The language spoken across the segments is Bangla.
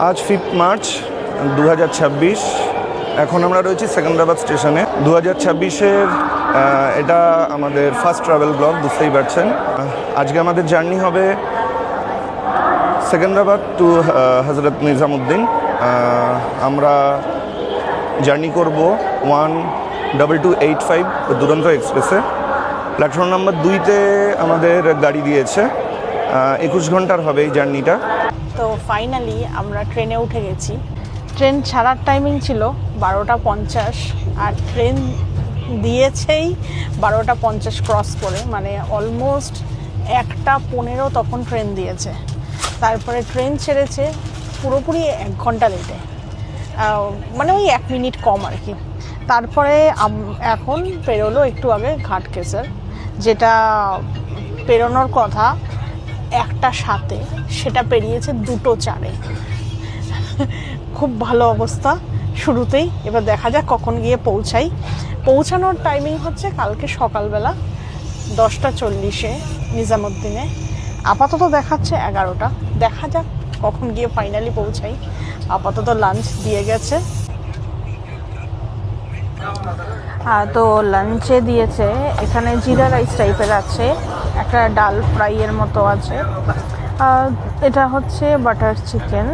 আজ 5 মার্চ 2026। এখন আমরা রয়েছি সেকেন্দ্রাবাদ স্টেশনে। 2026-এর এটা আমাদের ফার্স্ট ট্রাভেল ব্লগ, বুঝতেই পারছেন। আজকে আমাদের জার্নি হবে সেকেন্দ্রাবাদ টু হজরত নিজামুদ্দিন। আমরা জার্নি করব 12285 দুরন্ত এক্সপ্রেসে। প্ল্যাটফর্ম নাম্বার 2-তে আমাদের গাড়ি দিয়েছে। 21 ঘন্টার হবে এই জার্নিটা। তো ফাইনালি আমরা ট্রেনে উঠে গেছি। ট্রেন ছাড়ার টাইমিং ছিল 12:50, আর ট্রেন দিয়েছেই 12:50 ক্রস করে, মানে অলমোস্ট 1:15 তখন ট্রেন দিয়েছে। তারপরে ট্রেন ছেড়েছে পুরোপুরি 1 ঘন্টা লেটে, মানে ওই 1 মিনিট কম আর কি। তারপরে এখন পেরোলো একটু আগে ঘাটকেসর, যেটা পেরোনোর কথা 1:07, সেটা পেরিয়েছে 2:04। খুব ভালো অবস্থা শুরুতেই। এবার দেখা যাক কখন গিয়ে পৌঁছাই। পৌঁছানোর টাইমিং হচ্ছে কালকে সকালবেলা 10:40-এ নিজামুদ্দিনে। আপাতত দেখাচ্ছে 11টা। দেখা যাক কখন গিয়ে ফাইনালি পৌঁছাই। আপাতত লাঞ্চ দিয়ে গেছে। তো লাঞ্চে দিয়েছে এখানে জিরা রাইস টাইপের আছে, একটা ডাল ফ্রাইয়ের মতো আছে, এটা হচ্ছে বাটার চিকেন,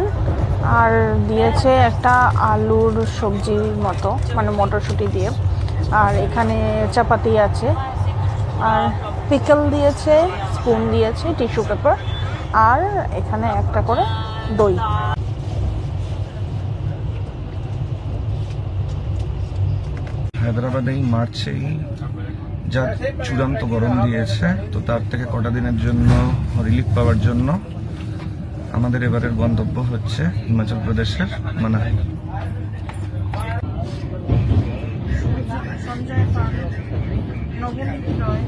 আর দিয়েছে একটা আলুর সবজির মতো, মানে মটরশুঁটি দিয়ে, আর এখানে চাপাতি আছে, আর পিকল দিয়েছে, স্পুন দিয়েছে, টিস্যু পেপার, আর এখানে একটা করে দই। হায়দ্রাবাদে এই মার্চেই যা চূড়ান্ত গরম দিয়েছে, তো তার থেকে কটা দিনের জন্য রিলিফ পাওয়ার জন্য আমাদের এবারের গন্তব্য হচ্ছে হিমাচল প্রদেশের মানালি। সঞ্জয় পাল, নবনীত রয়।